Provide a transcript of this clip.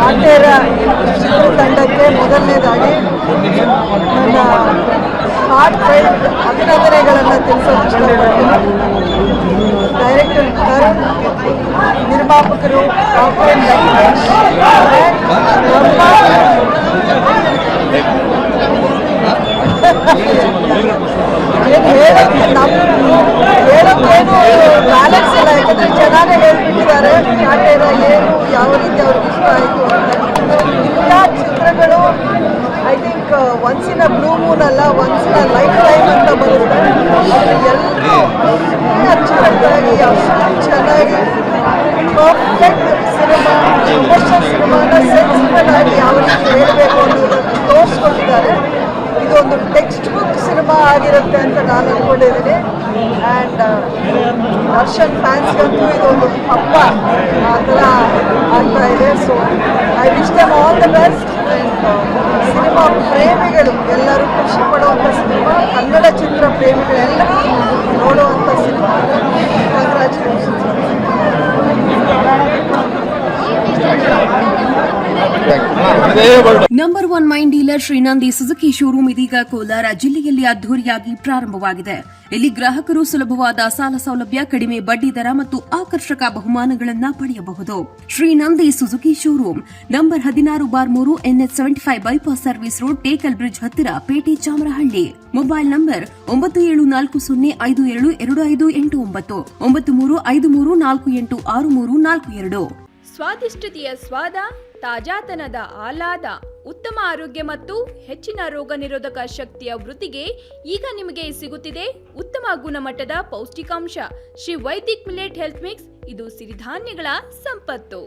ಕಾಟೇರ ತಂಡಕ್ಕೆ ಮೊದಲನೇದಾಗಿ ನನ್ನ ಹಾರ್ಟ್ ಫೈಟ್ ಅಭಿನಂದನೆಗಳನ್ನು ತಿಳಿಸೋಕೆ ಇಷ್ಟಪಡ್ತೀನಿ. ಡೈರೆಕ್ಟರ್ ತರುಣ್, ನಿರ್ಮಾಪಕರು ಡಾಕ್ಟರ್ ವೆಂಕಟೇಶ್, ಏನು ಹೇಳೋಕ್ಕೇನು ಬ್ಯಾಲೆನ್ಸ್ ಇಲ್ಲ, ಯಾಕಂದರೆ ಜನನೇ ಹೇಳ್ಬಿಟ್ಟಿದ್ದಾರೆ ಕಾಟೇರ ಏನು ಯಾವ ರೀತಿ ಅವ್ರಿಗೆ ಇಷ್ಟ ಆಯಿತು ಅಂತ. ಎಲ್ಲ ಚಿತ್ರಗಳು I think once in a blue moon ಅಲ್ಲ, once in a lifetime ಅಂತ ಬರುತ್ತೆ. ಎಲ್ಲರೂ ಅಚ್ಚುಕಟ್ಟಾಗಿ ಅಷ್ಟು ಚೆನ್ನಾಗಿ ಪರ್ಫೆಕ್ಟ್ ಸಿನಿಮಾ, ಕಮರ್ಷಿಯಲ್ ಸಿನಿಮಾನ ಸೆನ್ಸಿಬಲ್ ಆಗಿ ಯಾವ ರೀತಿ ಹೇಳಬೇಕು ಅನ್ನೋದನ್ನು ತೋರಿಸ್ಕೊಟ್ಟಿದ್ದಾರೆ. ಇದೊಂದು ಟೆಕ್ಸ್ಟ್ ಬುಕ್ ಸಿನಿಮಾ ಆಗಿರುತ್ತೆ ಅಂತ ನಾನು ಅಂದ್ಕೊಂಡಿದ್ದೀನಿ. ಆ್ಯಂಡ್ ದರ್ಶನ್ ಫ್ಯಾನ್ಸ್ಗಂತೂ ಇದೊಂದು ಹಬ್ಬ ಆ ಥರ ಆಗ್ತಾ ಇದೆ. So I wish them all the best. And cinema ಪ್ರೇಮಿಗಳು ಎಲ್ಲರೂ ಖುಷಿ ಪಡುವಂಥ ಸಿನಿಮಾ, ಕನ್ನಡ ಚಿತ್ರ ಪ್ರೇಮಿಗಳೆಲ್ಲರೂ ನೋಡುವಂಥ cinema. Congratulations. Number 1 main dealer Srinandi Suzuki showroom ಇದೀಗ ಕೋಲಾರ ಜಿಲ್ಲೆಯಲ್ಲಿ ಅದ್ದೂರಿಯಾಗಿ ಪ್ರಾರಂಭವಾಗಿದೆ. ಇಲ್ಲಿ ಗ್ರಾಹಕರು ಸುಲಭವಾದ ಸಾಲ ಸೌಲಭ್ಯ, ಕಡಿಮೆ ಬಡ್ಡಿ ದರ ಮತ್ತು ಆಕರ್ಷಕ ಬಹುಮಾನಗಳನ್ನು ಪಡೆಯಬಹುದು. Srinandi Suzuki showroom number 16/3 NH 75 bypass service road, Tekal bridge ಹತ್ತಿರ, ಪೇಟೆ, ಚಾಮರಹಳ್ಳಿ. Mobile number 9740572589 9353486342. ಸ್ವಾದಿಷ್ಟತೆಯ ಸ್ವಾದ, ತಾಜಾತನದ ಆಹ್ಲಾದ, ಉತ್ತಮ ಆರೋಗ್ಯ ಮತ್ತು ಹೆಚ್ಚಿನ ರೋಗ ನಿರೋಧಕ ಶಕ್ತಿಯ ವೃದ್ಧಿಗೆ ಈಗ ನಿಮಗೆ ಸಿಗುತ್ತಿದೆ ಉತ್ತಮ ಗುಣಮಟ್ಟದ ಪೌಷ್ಟಿಕಾಂಶ Shri Vaidik millet health mix. ಇದು ಸಿರಿಧಾನ್ಯಗಳ ಸಂಪತ್ತು.